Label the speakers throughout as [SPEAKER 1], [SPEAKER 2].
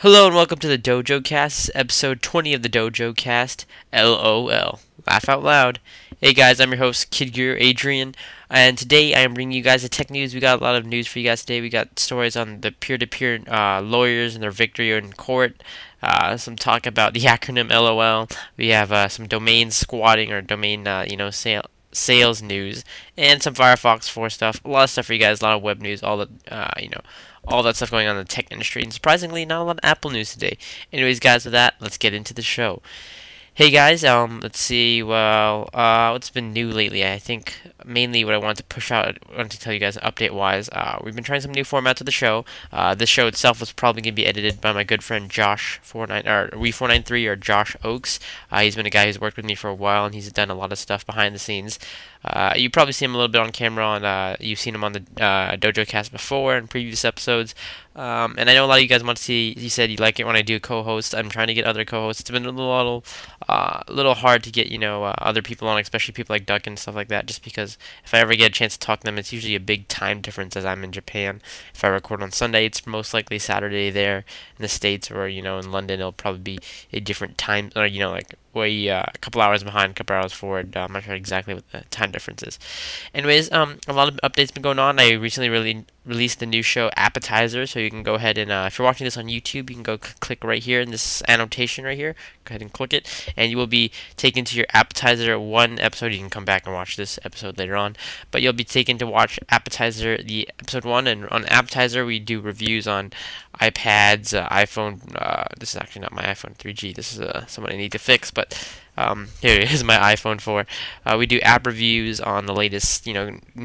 [SPEAKER 1] Hello and welcome to the DojoCast, episode 20 of the DojoCast. LOL. Laugh out loud. Hey guys, I'm your host, Kid Gear Adrian, and today I am bringing you guys the tech news. We got a lot of news for you guys today. We got stories on the peer-to-peer lawyers and their victory in court. Some talk about the acronym LOL. We have some domain squatting or domain, sales news, and some Firefox 4 stuff. A lot of stuff for you guys. A lot of web news. All that stuff going on in the tech industry. And surprisingly, not a lot of Apple news today. Anyways, guys, with that, let's get into the show. Hey guys, let's see. Well, what's been new lately? I think mainly what I wanted to push out, I wanted to tell you guys update-wise. We've been trying some new formats of the show. This show itself was probably gonna be edited by my good friend Josh 49 or We493 or Josh Oakes. He's been a guy who's worked with me for a while, and he's done a lot of stuff behind the scenes. You probably see him a little bit on camera. You've seen him on the DojoCast before in previous episodes. And I know a lot of you guys want to see. You said you like it when I do co-host. I'm trying to get other co-hosts. It's been a little hard to get other people on, especially people like Duck and stuff like that. Just because if I ever get a chance to talk to them, it's usually a big time difference as I'm in Japan. If I record on Sunday, it's most likely Saturday there in the States, or in London, it'll probably be a different time, or like way a couple hours behind, a couple hours forward. I'm not sure exactly what the time difference is. Anyways, a lot of updates been going on. I recently released the new show Appitizer, so you can go ahead and if you're watching this on YouTube, you can go click right here in this annotation right here. Go ahead and click it, and you will be taken to your Appitizer 1 episode. You can come back and watch this episode later on, but you'll be taken to watch Appitizer the episode 1. And on Appitizer, we do reviews on iPads, iPhone. This is actually not my iPhone 3G. This is someone I need to fix, but here is my iPhone 4. We do app reviews on the latest, new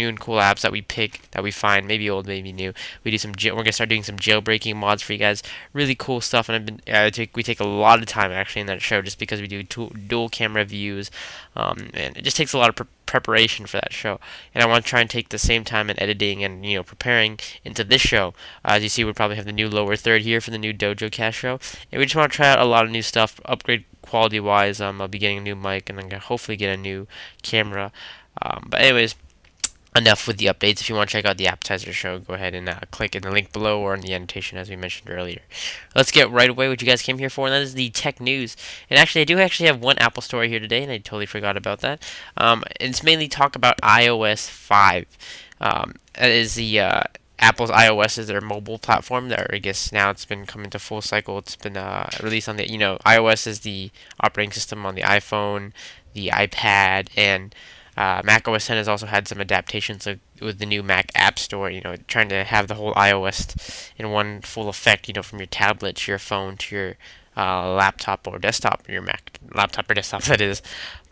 [SPEAKER 1] and cool apps that we pick, that we find, maybe old, maybe new. We do we're gonna start doing some jailbreaking mods for you guys. Really cool stuff, and we take a lot of time actually in that show, just because we do dual camera views, and it just takes a lot of preparation for that show. And I want to try and take the same time in editing and preparing into this show. As you see, we probably have the new lower third here for the new DojoCast show, and we just want to try out a lot of new stuff, upgrade quality wise. I'll be getting a new mic, and I'm gonna hopefully get a new camera. But anyways, enough with the updates. If you want to check out the Appetizer show, go ahead and click in the link below or in the annotation, as we mentioned earlier. Let's get right away what you guys came here for, and that is the tech news. And actually, I do actually have one Apple story here today, and I totally forgot about that. It's mainly talk about iOS 5. That is the Apple's iOS is their mobile platform. There, I guess now it's been coming to full cycle. It's been released on the iOS is the operating system on the iPhone, the iPad, and Mac OS 10 has also had some adaptations with the new Mac App Store. Trying to have the whole iOS in one full effect. From your tablet to your phone to your laptop or desktop, your Mac laptop or desktop, that is.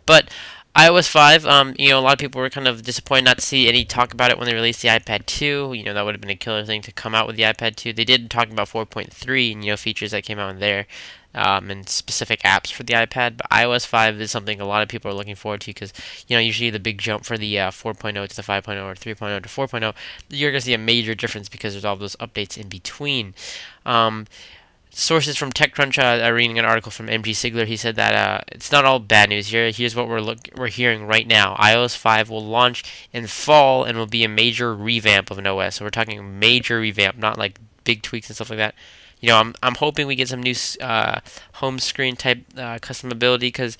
[SPEAKER 1] But iOS 5, a lot of people were kind of disappointed not to see any talk about it when they released the iPad 2. That would have been a killer thing to come out with the iPad 2. They did talk about 4.3 and, features that came out in there, and specific apps for the iPad. But iOS 5 is something a lot of people are looking forward to, because, usually the big jump for the 4.0 to the 5.0 or 3.0 to 4.0, you're going to see a major difference because there's all those updates in between. Sources from TechCrunch, reading an article from MG Sigler, he said that it's not all bad news here. Here's what we're hearing right now. iOS 5 will launch in fall and will be a major revamp of an OS. So we're talking major revamp, not like big tweaks and stuff like that. I'm hoping we get some new home screen type custom ability, because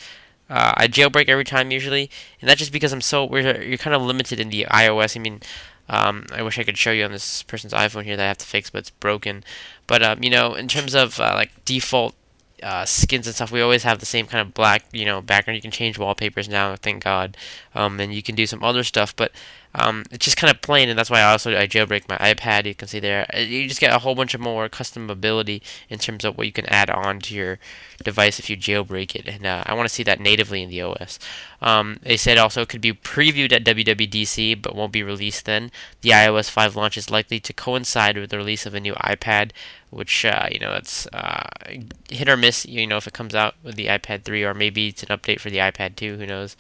[SPEAKER 1] I jailbreak every time usually, and that's just because you're kind of limited in the iOS. I wish I could show you on this person's iPhone here that I have to fix, but it's broken. But in terms of like default skins and stuff, we always have the same kind of black background. You can change wallpapers now, thank God, and you can do some other stuff, but it's just kind of plain, and that's why I jailbreak my iPad. You can see there, you just get a whole bunch of more custom ability in terms of what you can add on to your device if you jailbreak it, and I want to see that natively in the OS. They said also it could be previewed at WWDC, but won't be released then. The iOS 5 launch is likely to coincide with the release of a new iPad, which it's hit or miss. If it comes out with the iPad 3, or maybe it's an update for the iPad 2. Who knows?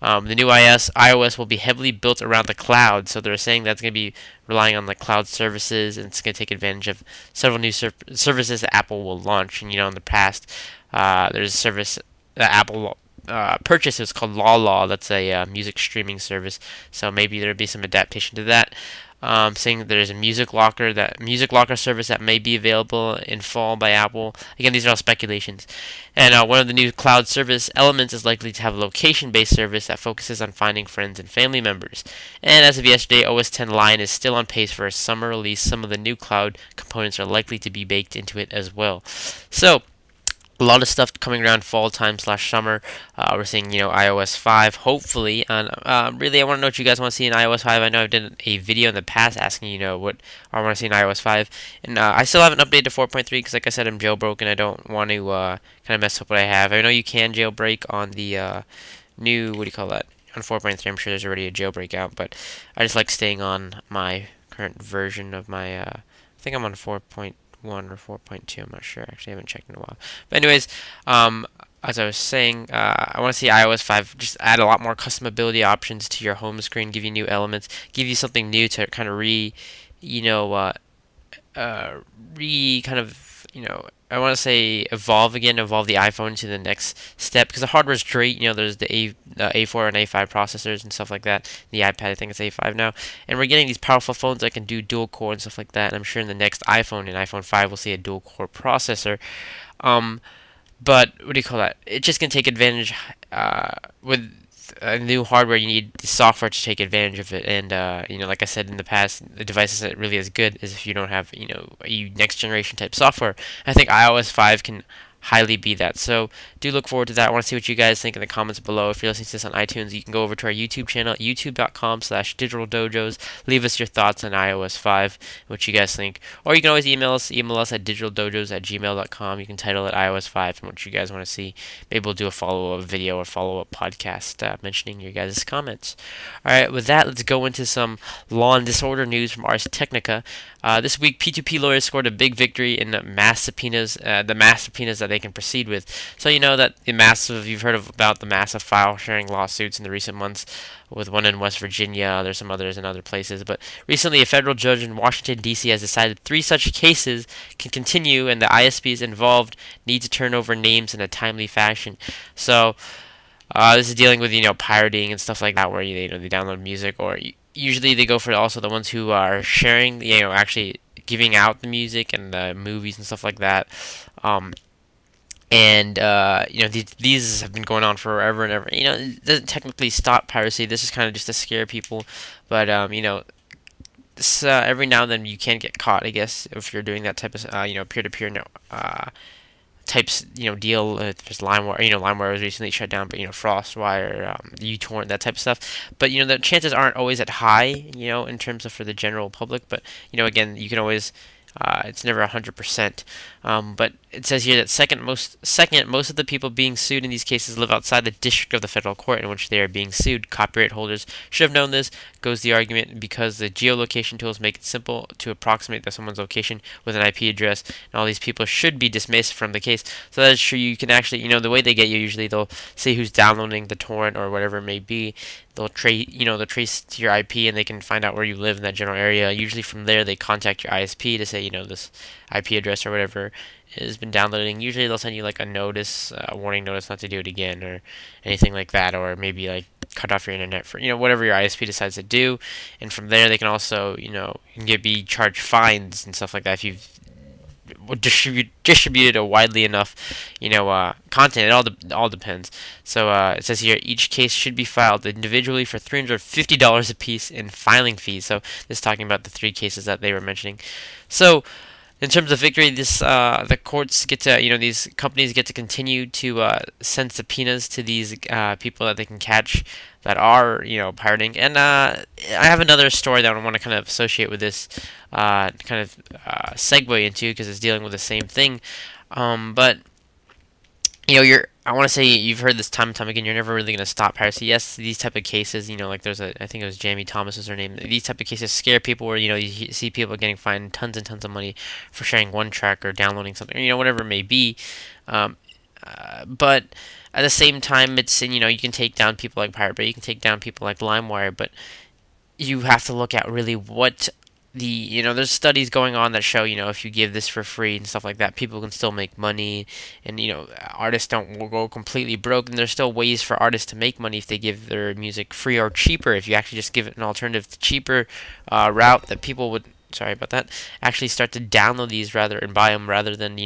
[SPEAKER 1] The new iOS will be heavily built around the cloud, so they're saying that's going to be relying on the cloud services, and it's going to take advantage of several new services that Apple will launch. And in the past, there's a service that Apple purchase is called Law. That's a music streaming service. So maybe there'll be some adaptation to that. Saying that there's a music locker service that may be available in fall by Apple. Again, these are all speculations. And one of the new cloud service elements is likely to have a location-based service that focuses on finding friends and family members. And as of yesterday, OS X Lion is still on pace for a summer release. Some of the new cloud components are likely to be baked into it as well. So a lot of stuff coming around fall time / summer. We're seeing, iOS 5, hopefully. And really, I want to know what you guys want to see in iOS 5. I know I've done a video in the past asking, what I want to see in iOS 5. And I still haven't updated to 4.3 because, like I said, I'm jailbroken. I don't want to kind of mess up what I have. I know you can jailbreak on the new, what do you call that? On 4.3, I'm sure there's already a jailbreak out. But I just like staying on my current version of my, I think I'm on 4.1 or 4.2. I'm not sure. Actually, I haven't checked in a while. But anyways, as I was saying, I want to see iOS 5 just add a lot more customability options to your home screen, give you new elements, give you something new to kind of kind of, I want to say evolve the iPhone to the next step, because the hardware is great. There's the A4 and A5 processors and stuff like that. The iPad, I think it's A5 now, and we're getting these powerful phones that can do dual core and stuff like that. And I'm sure in the next iPhone, in iPhone 5, we'll see a dual core processor. But what do you call that? It's just gonna take advantage with new hardware. You need the software to take advantage of it, and like I said in the past, the device isn't really as good as if you don't have a next generation type software. I think iOS 5 can highly be that. So do look forward to that. I want to see what you guys think in the comments below. If you're listening to this on iTunes, you can go over to our YouTube channel, youtube.com/digitaldojos. Leave us your thoughts on iOS 5, what you guys think. Or you can always email us at digitaldojos@gmail.com. You can title it iOS 5 and what you guys want to see. Maybe we'll do a follow-up video or follow-up podcast mentioning your guys' comments. Alright, with that, let's go into some law and disorder news from Ars Technica. This week, P2P Lawyers scored a big victory in the mass subpoenas that they can proceed with. So that you've heard about the massive file sharing lawsuits in the recent months, with one in West Virginia. There's some others in other places, but recently a federal judge in Washington, D.C. has decided 3 such cases can continue, and the ISPs involved need to turn over names in a timely fashion. So this is dealing with pirating and stuff like that, where they download music, or usually they go for also the ones who are sharing, actually giving out the music and the movies and stuff like that. These have been going on forever and ever. It doesn't technically stop piracy. This is kind of just to scare people. But this, every now and then you can get caught, I guess, if you're doing that type of peer-to-peer types deal. There's LimeWire. LimeWire was recently shut down, but FrostWire, uTorrent, that type of stuff. But the chances aren't always at high, in terms of for the general public. But again, you can always. It's never 100%. But it says here that most of the people being sued in these cases live outside the district of the federal court in which they are being sued. Copyright holders should have known this, goes the argument, because the geolocation tools make it simple to approximate someone's location with an IP address, and all these people should be dismissed from the case. So that's true. You can actually, the way they get you, usually they'll say who's downloading the torrent or whatever it may be. They'll trace to your IP, and they can find out where you live in that general area. Usually from there, they contact your ISP to say, this IP address or whatever has been downloading. Usually they'll send you like a notice, a warning notice not to do it again, or anything like that, or maybe like cut off your internet for whatever your ISP decides to do. And from there, they can also you can be charged fines and stuff like that if you've distributed a widely enough content. It all depends. So it says here each case should be filed individually for $350 a piece in filing fees. So this is talking about the 3 cases that they were mentioning. So in terms of victory, the courts get to these companies get to continue to send subpoenas to these people that they can catch that are pirating. And I have another story that I want to kind of associate with this segue into, because it's dealing with the same thing. But I want to say you've heard this time and time again. You're never really going to stop piracy. Yes, these type of cases, like I think it was Jamie Thomas was her name. These type of cases scare people, where you see people getting fined tons and tons of money for sharing one track or downloading something, whatever it may be. But at the same time, it's you can take down people like Pirate Bay, you can take down people like LimeWire, but you have to look at really what there's studies going on that show, if you give this for free and stuff like that, people can still make money, and artists don't go completely broke, and there's still ways for artists to make money if they give their music free or cheaper. If you actually just give it an alternative, cheaper route that people would, sorry about that, actually start to download these rather and buy them rather than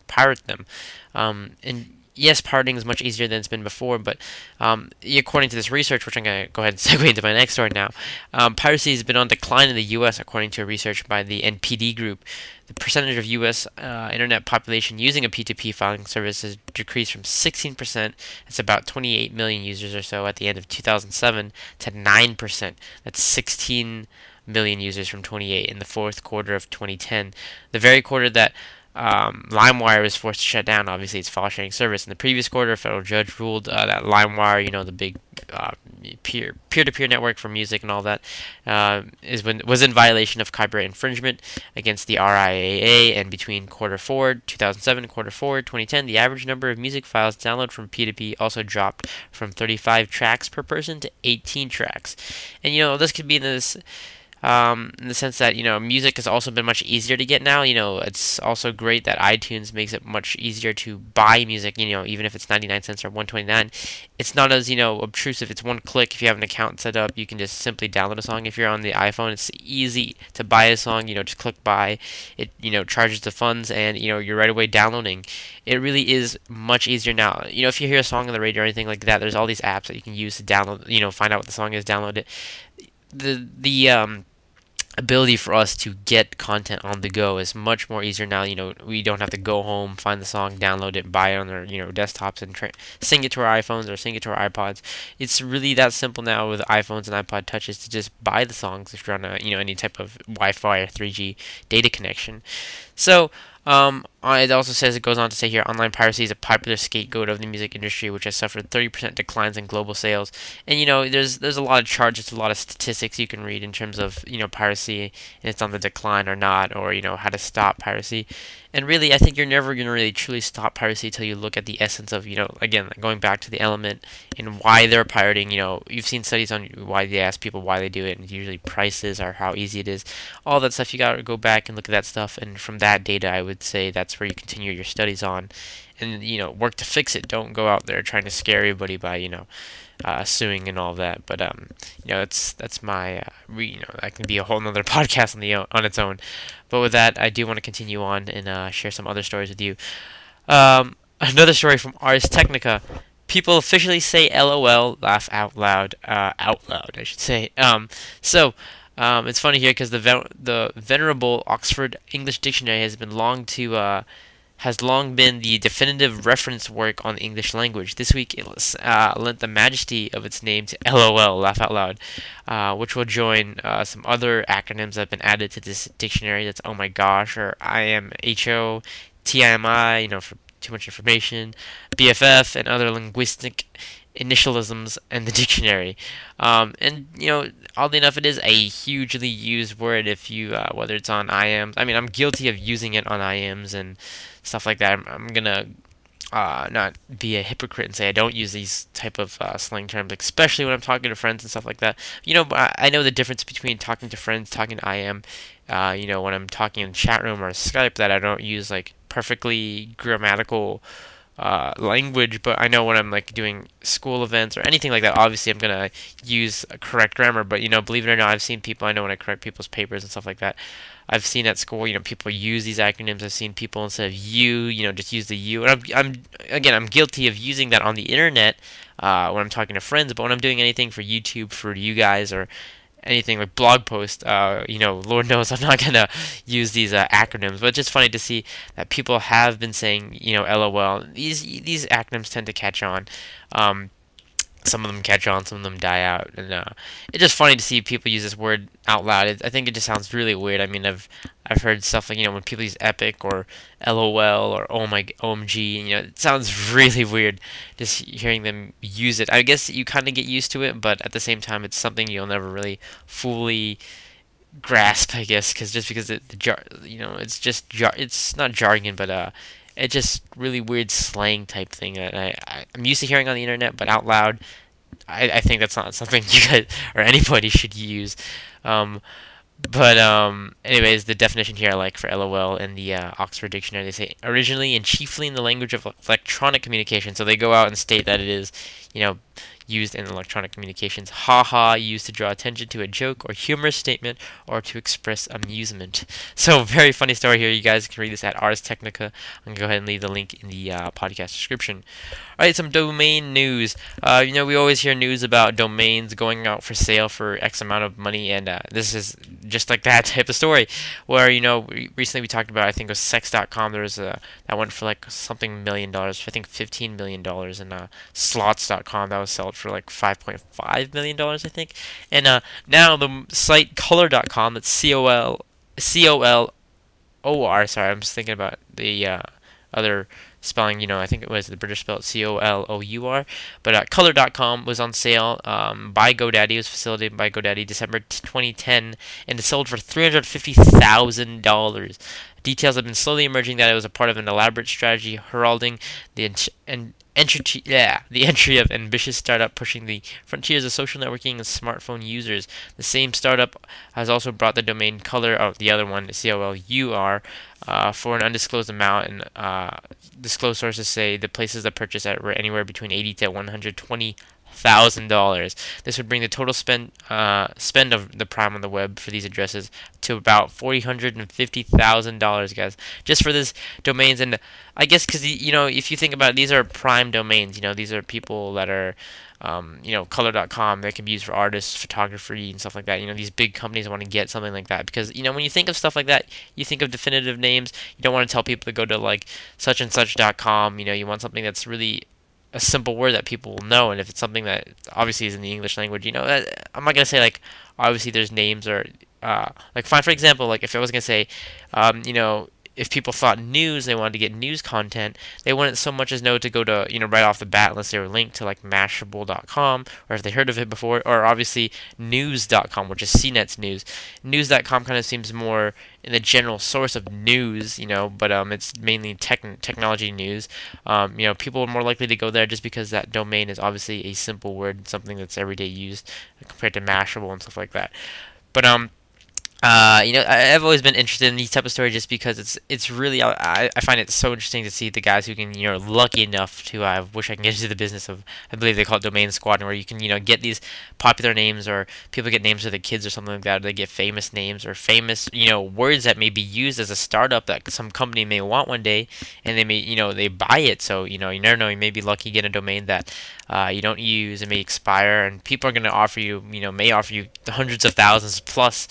[SPEAKER 1] pirate them. And yes, pirating is much easier than it's been before, but according to this research, which I'm going to go ahead and segue into my next story now, piracy has been on decline in the U.S. according to research by the NPD Group. The percentage of U.S. Internet population using a P2P filing service has decreased from 16%, that's about 28 million users or so at the end of 2007, to 9%, that's 16 million users from 28 in the fourth quarter of 2010, the very quarter that LimeWire was forced to shut down. Obviously, its file sharing service. In the previous quarter, a federal judge ruled that LimeWire, the big peer-to-peer network for music and all that, was in violation of copyright infringement against the RIAA. And between quarter 4 2007 and quarter 4 2010, the average number of music files downloaded from P2P also dropped from 35 tracks per person to 18 tracks. And this could be in the sense that music has also been much easier to get now. It's also great that iTunes makes it much easier to buy music. Even if it's 99 cents or 129, it's not as obtrusive. It's one click. If you have an account set up, you can just simply download a song. If you're on the iPhone, it's easy to buy a song. Just click buy. It charges the funds, and you're right away downloading. It really is much easier now. If you hear a song on the radio or anything like that, there's all these apps that you can use to download. Find out what the song is, download it. The ability for us to get content on the go is much more easier now. We don't have to go home, find the song, download it, buy it on our desktops, and sing it to our iPhones or sing it to our iPods. It's really that simple now with iPhones and iPod touches to just buy the songs if you're on any type of Wi-Fi or 3G data connection. So it also says, it goes on to say here, online piracy is a popular scapegoat of the music industry, which has suffered 30% declines in global sales. And there's a lot of charts, a lot of statistics you can read in terms of piracy, and it's on the decline or not, or how to stop piracy. And really, I think you're never going to really truly stop piracy until you look at the essence of, again, going back to the element and why they're pirating. You've seen studies on why they ask people why they do it, and usually prices or how easy it is. All that stuff, you got to go back and look at that stuff, and from that data, I would say that's where you continue your studies on, and work to fix it. Don't go out there trying to scare everybody by suing and all that. But that's my that can be a whole nother podcast on its own. But with that, I do want to continue on and share some other stories with you. Another story from Ars Technica. People officially say LOL, laugh out loud, I should say. It's funny here because the venerable Oxford English Dictionary has long been the definitive reference work on the English language. This week it lent the majesty of its name to LOL, laugh out loud, which will join some other acronyms that have been added to this dictionary. That's oh my gosh, or IMHO, TIMI, for too much information, BFF, and other linguistic initialisms in the dictionary. Oddly enough, it is a hugely used word if you, whether it's on IMs. I mean, I'm guilty of using it on IMs and stuff like that. I'm gonna not be a hypocrite and say I don't use these type of slang terms, especially when I'm talking to friends and stuff like that. But I know the difference between talking to friends, talking to IM, when I'm talking in chat room or Skype, that I don't use like perfectly grammatical language, but I know when I'm like doing school events or anything like that, obviously I'm gonna use correct grammar. But believe it or not, I've seen people, I know when I correct people's papers and stuff like that, I've seen at school, people use these acronyms. I've seen people instead of you, just use the you. And I'm guilty of using that on the internet when I'm talking to friends. But when I'm doing anything for YouTube for you guys or anything like blog post, Lord knows I'm not gonna use these acronyms. But it's just funny to see that people have been saying, LOL. These acronyms tend to catch on. Some of them catch on, some of them die out, and it's just funny to see people use this word out loud. I think it just sounds really weird. I mean, I've heard stuff like when people use epic or LOL or oh my OMG, it sounds really weird just hearing them use it. I guess you kind of get used to it, but at the same time, it's something you'll never really fully grasp, I guess, because it's not jargon, but it's just really weird slang type thing that I'm used to hearing on the internet, but out loud, I think that's not something you guys or anybody should use. But anyways, the definition here I like for LOL in the Oxford Dictionary. They say originally and chiefly in the language of electronic communication. So they go out and state that it is, you know, used in electronic communications. Haha, used to draw attention to a joke or humorous statement or to express amusement. So very funny story here. You guys can read this at Ars Technica. I'm gonna go ahead and leave the link in the podcast description. All right, some domain news. We always hear news about domains going out for sale for X amount of money, and this is just like that type of story. Where recently we talked about, I think it was sex.com. There was that went for like something $1 million. I think $15 million, and slots.com that was sold for like $5.5 million, I think. And now the site color.com, that's COLOR. Sorry, I'm just thinking about the other spelling. I think it was the British spell, COLOUR. But color.com was on sale by GoDaddy. It was facilitated by GoDaddy December 2010, and it sold for $350,000. Details have been slowly emerging that it was a part of an elaborate strategy heralding the entry of ambitious startup pushing the frontiers of social networking and smartphone users. The same startup has also brought the domain color, the other one, COLUR, for an undisclosed amount, and disclosed sources say the places that purchased at were anywhere between $80,000 to $120,000. This would bring the total spend of the Prime on the web for these addresses to about $450,000, guys, just for this domains. And I guess because if you think about it, these are Prime domains. These are people that are color.com that can be used for artists, photography, and stuff like that. These big companies want to get something like that because when you think of stuff like that, you think of definitive names. You don't want to tell people to go to like such and such.com. You want something that's really a simple word that people will know. And if it's something that obviously is in the English language, I'm not gonna say like obviously there's names or like fine, for example, like if I was gonna say if people thought news, they wanted to get news content, they wouldn't so much as know to go to, right off the bat, unless they were linked to like Mashable.com, or if they heard of it before, or obviously news.com, which is CNET's news. News.com kind of seems more in the general source of news, but it's mainly technology news. People are more likely to go there just because that domain is obviously a simple word, something that's everyday used compared to Mashable and stuff like that. But I've always been interested in these type of stories just because it's really I find it so interesting to see the guys who can lucky enough to I wish I can get into the business of, I believe they call it domain squatting, where you can get these popular names, or people get names for their kids or something like that, or they get famous names or famous words that may be used as a startup that some company may want one day, and they may they buy it. So you never know, you may be lucky to get a domain that you don't use, it may expire, and people are going to offer you, may offer you hundreds of thousands plus,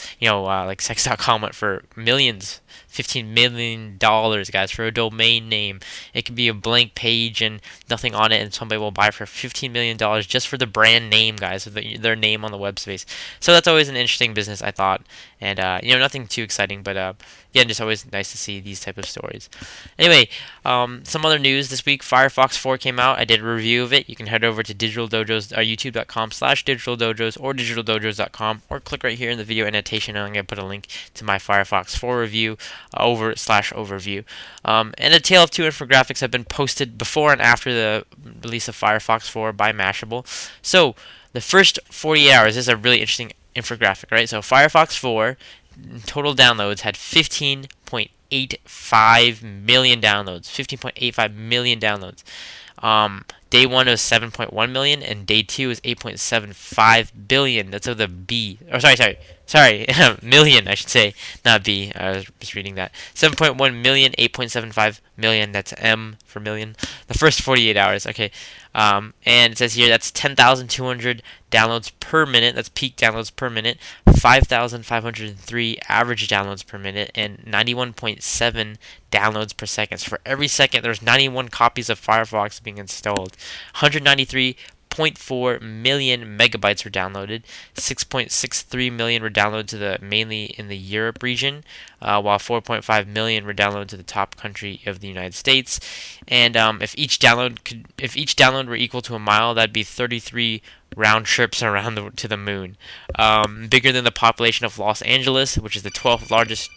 [SPEAKER 1] like sex.com went for millions, $15 million, guys, for a domain name. It could be a blank page and nothing on it, and somebody will buy for $15 million just for the brand name, guys, so their name on the web space. So that's always an interesting business, I thought, and nothing too exciting, but again, just always nice to see these type of stories. Anyway, some other news this week. Firefox 4 came out. I did a review of it. You can head over to youtube.com/digitaldojos or digitaldojos.com, or click right here in the video annotation, and I'm going to put a link to my Firefox 4 review overview. And a tale of two infographics have been posted before and after the release of Firefox 4 by Mashable. So the first 48 hours, this is a really interesting infographic, right? So Firefox 4 total downloads had 15.85 million downloads. 15.85 million downloads. Day 1 was 7.1 million, and day 2 is 8.75 billion. That's of the B. Or sorry, million, I should say, not B. I was just reading that. 7.1 million, 8.75 million. That's M for million. The first 48 hours. Okay. And it says here that's 10,200 downloads per minute. That's peak downloads per minute. 5,503 average downloads per minute, and 91.7 downloads per second. So for every second, there's 91 copies of Firefox being installed. 193.4 million megabytes were downloaded. 6.63 million were downloaded mainly in the Europe region, while 4.5 million were downloaded to the top country of the United States. And if each download were equal to a mile, that'd be 33 round trips around to the moon. Bigger than the population of Los Angeles, which is the 12th largest.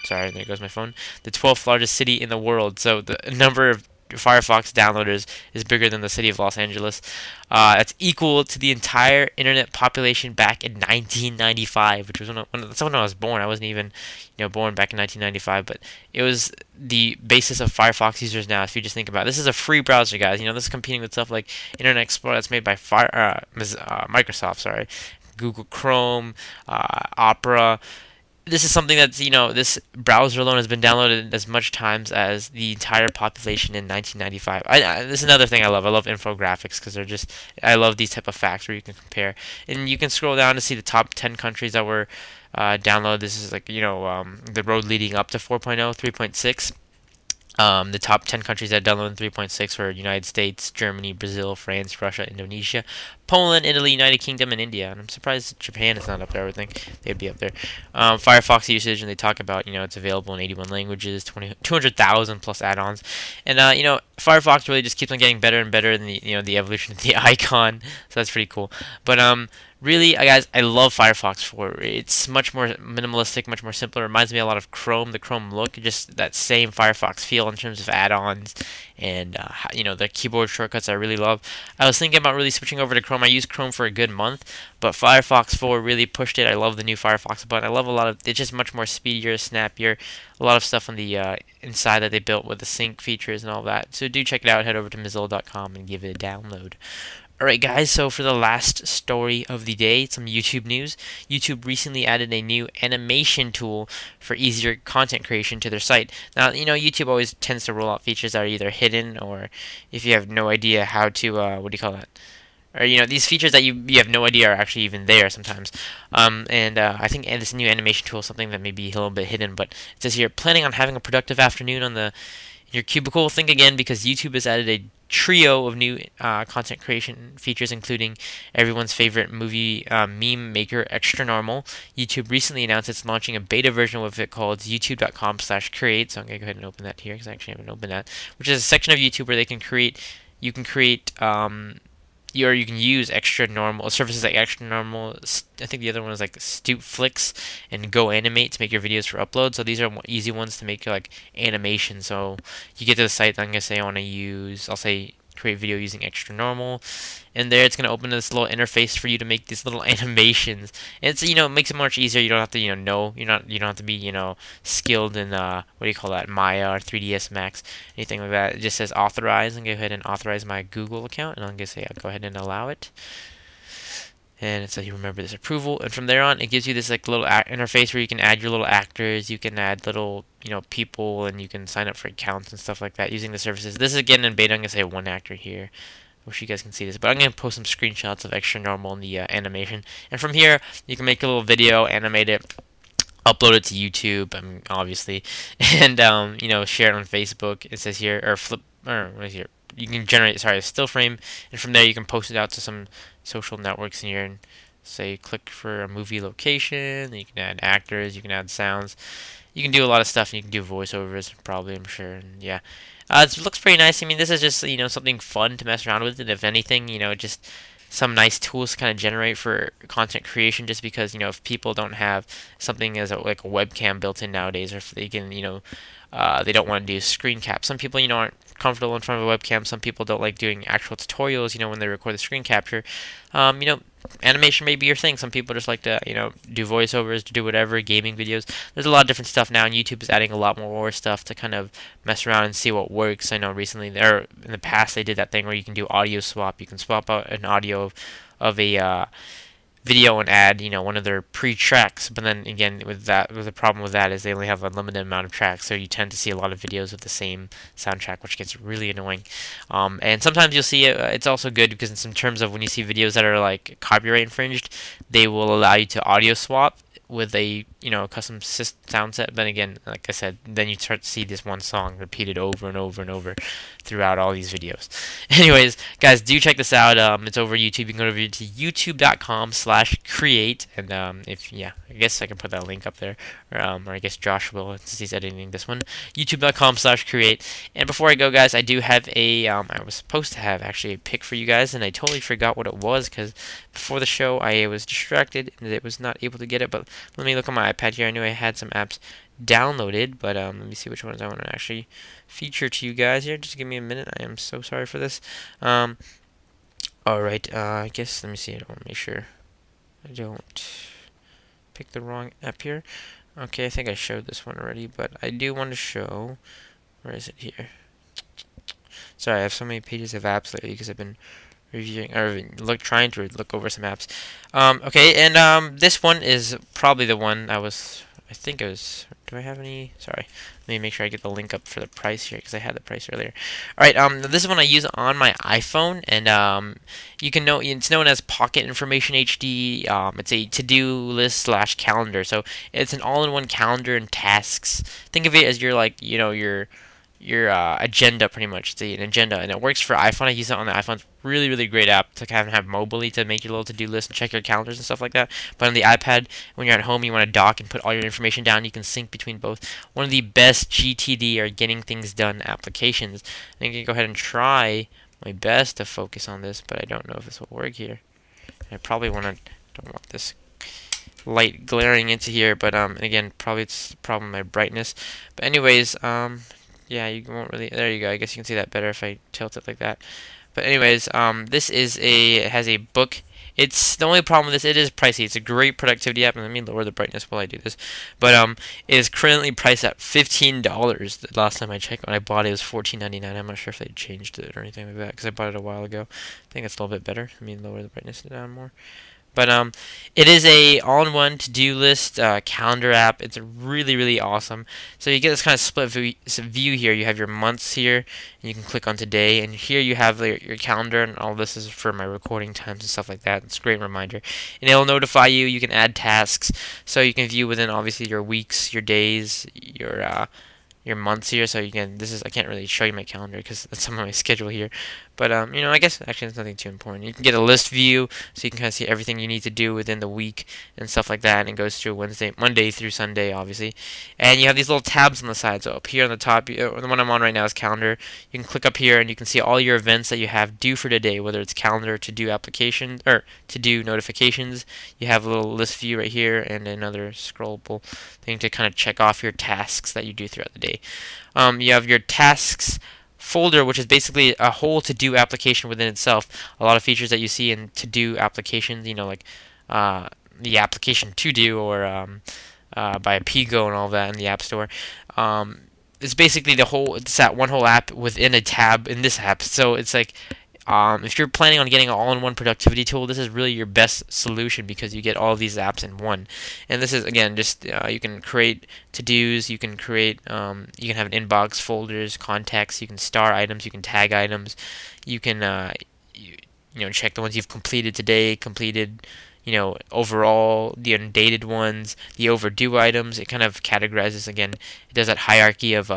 [SPEAKER 1] Sorry, there goes my phone. The 12th largest city in the world. So the number of Firefox downloaders is bigger than the city of Los Angeles. That's equal to the entire internet population back in 1995, which was that's when I was born. I wasn't even, born back in 1995, but it was the basis of Firefox users now. If you just think about it, this is a free browser, guys. This is competing with stuff like Internet Explorer that's made by Microsoft, sorry, Google Chrome, Opera. This is something that's, this browser alone has been downloaded as much times as the entire population in 1995. This is another thing I love. I love infographics because I love these type of facts where you can compare. And you can scroll down to see the top 10 countries that were downloaded. This is like, the road leading up to 4.0, 3.6. The top 10 countries that downloaded 3.6 were United States, Germany, Brazil, France, Russia, Indonesia, Poland, Italy, United Kingdom, and India. And I'm surprised Japan is not up there. I would think they'd be up there. Firefox usage, and they talk about, it's available in 81 languages, 200,000 plus add-ons. And, Firefox really just keeps on getting better and better in the evolution of the icon. So that's pretty cool. But, really, guys, I love Firefox 4. It's much more minimalistic, much more simpler. It reminds me a lot of Chrome, the Chrome look, just that same Firefox feel in terms of add-ons and, the keyboard shortcuts I really love. I was thinking about really switching over to Chrome. I used Chrome for a good month, but Firefox 4 really pushed it. I love the new Firefox button. I love a lot of, it's just much more speedier, snappier, a lot of stuff on the inside that they built with the sync features and all that. So do check it out. Head over to Mozilla.com and give it a download. Alright guys, so for the last story of the day, some YouTube news. YouTube recently added a new animation tool for easier content creation to their site. Now, YouTube always tends to roll out features that are either hidden or if you have no idea how to, what do you call that? Or, these features that you have no idea are actually even there sometimes. I think this new animation tool is something that may be a little bit hidden, but it says here, planning on having a productive afternoon in your cubicle? Think again, because YouTube has added a trio of new content creation features, including everyone's favorite movie meme maker, Extra Normal. YouTube recently announced it's launching a beta version of it called youtube.com/create. So I'm going to go ahead and open that here because I actually haven't opened that, which is a section of YouTube where you can use Extra Normal services like Extra Normal. I think the other one is like Flicks and Go Animate to make your videos for upload. So these are easy ones to make like animation. So you get to the site, I'm gonna say I'll say create video using Extra Normal, and there it's gonna open this little interface for you to make these little animations. And it's it makes it much easier. You don't have to you don't have to be skilled in what do you call that, Maya or 3ds Max, anything like that. It just says authorize, and go ahead and authorize my Google account, and I'm gonna say I'll go ahead and allow it. And it says you remember this approval, and from there on it gives you this like little interface where you can add your little actors, you can add little people, and you can sign up for accounts and stuff like that using the services. This is again in beta. I'm gonna say one actor here. I wish you guys can see this, but I'm gonna post some screenshots of Extra Normal in the animation, and from here you can make a little video, animate it, upload it to YouTube, obviously, and share it on Facebook. It says here, or what is here? You can generate a still frame, and from there you can post it out to some social networks in here, and say click for a movie location. You can add actors, you can add sounds, you can do a lot of stuff, and you can do voiceovers probably, I'm sure. And yeah, it looks pretty nice. I mean, this is just something fun to mess around with, and if anything, just some nice tools to kind of generate for content creation, just because if people don't have something as like a webcam built in nowadays, or if they can they don't want to do screen cap. Some people aren't comfortable in front of a webcam. Some people don't like doing actual tutorials when they record the screen capture. Animation may be your thing. Some people just like to do voiceovers, to do whatever, gaming videos. There's a lot of different stuff now, and YouTube is adding a lot more stuff to kind of mess around and see what works. I know recently, or in the past, they did that thing where you can do audio swap. You can swap out an audio of a video and add one of their pre-tracks, but then again the problem with that is they only have a limited amount of tracks, so you tend to see a lot of videos with the same soundtrack, which gets really annoying. And sometimes you'll see it's also good because in terms of when you see videos that are like copyright infringed, they will allow you to audio swap with a custom sound set. But again, like I said, then you start to see this one song repeated over and over and over throughout all these videos. Anyways, guys, do check this out. It's over YouTube. You can go over to youtube.com/create, and I guess I can put that link up there, or I guess Josh will, since he's editing this one. youtube.com/create. And before I go, guys, I do have I was supposed to have actually a pick for you guys, and I totally forgot what it was because before the show I was distracted and I was not able to get it. But Let me look on my iPad here. I knew I had some apps downloaded, but let me see which ones I want to actually feature to you guys here. Just give me a minute. I am so sorry for this. Alright, I guess, let me see. I want to make sure I don't pick the wrong app here. Okay, I think I showed this one already, but I do want to show, where is it here? Sorry, I have so many pages of apps lately because I've been reviewing or trying to look over some apps. Okay, and this one is probably the one I think it was. Do I have any? Sorry, let me make sure I get the link up for the price here because I had the price earlier. All right, this is one I use on my iPhone, and you can know it's known as Pocket Information HD. It's a to-do list slash calendar, so it's an all-in-one calendar and tasks. Think of it as your agenda, pretty much. It's an agenda, and it works for iPhone. I use it on the iPhone. It's really, really great app to kind of have mobilely to make your little to-do list and check your calendars and stuff like that. But on the iPad, when you're at home, you want to dock and put all your information down. You can sync between both. One of the best GTD or getting things done applications. I can go ahead and try my best to focus on this, but I don't know if this will work here. I probably don't want this light glaring into here, but and again, probably it's the problem with my brightness. But anyways, yeah, you won't really. There you go. I guess you can see that better if I tilt it like that. But anyways, this is it has a book. It's the only problem with this. It is pricey. It's a great productivity app. And let me lower the brightness while I do this. But it is currently priced at $15. The last time I checked, when I bought it, it was $14.99. I'm not sure if they changed it or anything like that because I bought it a while ago. I think it's a little bit better. Let me lower the brightness down more. But it is a all-in-one to-do list calendar app. It's really, really awesome. So you get this kind of split view here. You have your months here, and you can click on today. And here you have your calendar, and all this is for my recording times and stuff like that. It's a great reminder. And it'll notify you. You can add tasks, so you can view within obviously your weeks, your days, your months here. So you can. I can't really show you my calendar because that's some of my schedule here. But I guess actually it's nothing too important. You can get a list view, so you can kind of see everything you need to do within the week and stuff like that. And it goes through Monday through Sunday, obviously. And you have these little tabs on the side. So up here on the top, the one I'm on right now is calendar. You can click up here and you can see all your events that you have due for today, whether it's calendar, to do applications, or to do notifications. You have a little list view right here and another scrollable thing to kind of check off your tasks that you do throughout the day. You have your tasks folder, which is basically a whole to-do application within itself. A lot of features that you see in to-do applications, like the application to do or by Pigo and all that in the App Store. It's basically it's that one whole app within a tab in this app. So it's like if you're planning on getting an all-in-one productivity tool, this is really your best solution because you get all of these apps in one. And this is, again, just you can create to-dos, you can create, you can have an inbox, folders, contacts, you can star items, you can tag items, you can check the ones you've completed today, overall, the undated ones, the overdue items. It kind of categorizes, again, it does that hierarchy of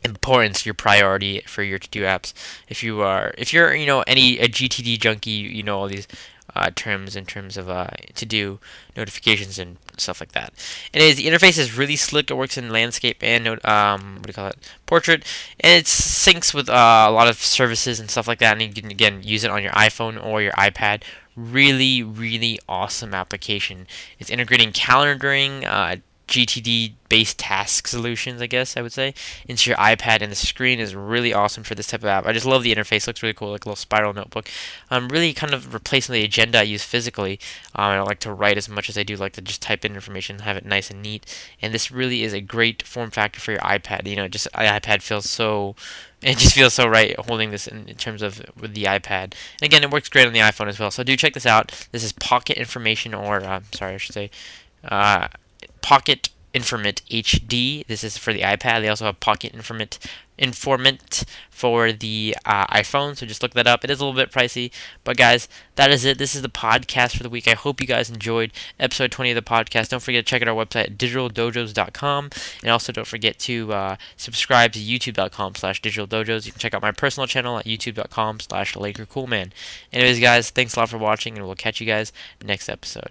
[SPEAKER 1] importance, your priority for your to-do apps. If you're a GTD junkie, you know all these terms in terms of to-do notifications and stuff like that. And the interface is really slick. It works in landscape and portrait, and it syncs with a lot of services and stuff like that. And you can again use it on your iPhone or your iPad. Really, really awesome application. It's integrating calendaring, GTD-based task solutions, I guess I would say, into your iPad, and the screen is really awesome for this type of app. I just love the interface. It looks really cool, like a little spiral notebook. Really kind of replacing the agenda I use physically. I don't like to write as much as I do like to just type in information, have it nice and neat. And this really is a great form factor for your iPad. iPad feels so. It just feels so right holding this in terms of with the iPad. And again, it works great on the iPhone as well. So do check this out. This is Pocket Information, or sorry, I should say. Pocket Informant HD. This is for the iPad. They also have Pocket Informant for the iPhone, so just look that up. It is a little bit pricey, but guys, that is it. This is the podcast for the week. I hope you guys enjoyed episode 20 of the podcast. Don't forget to check out our website at digitaldojos.com, and also don't forget to subscribe to youtube.com/digitaldojos. You can check out my personal channel at youtube.com/LakerCoolman. Anyways, guys, thanks a lot for watching, and we'll catch you guys next episode.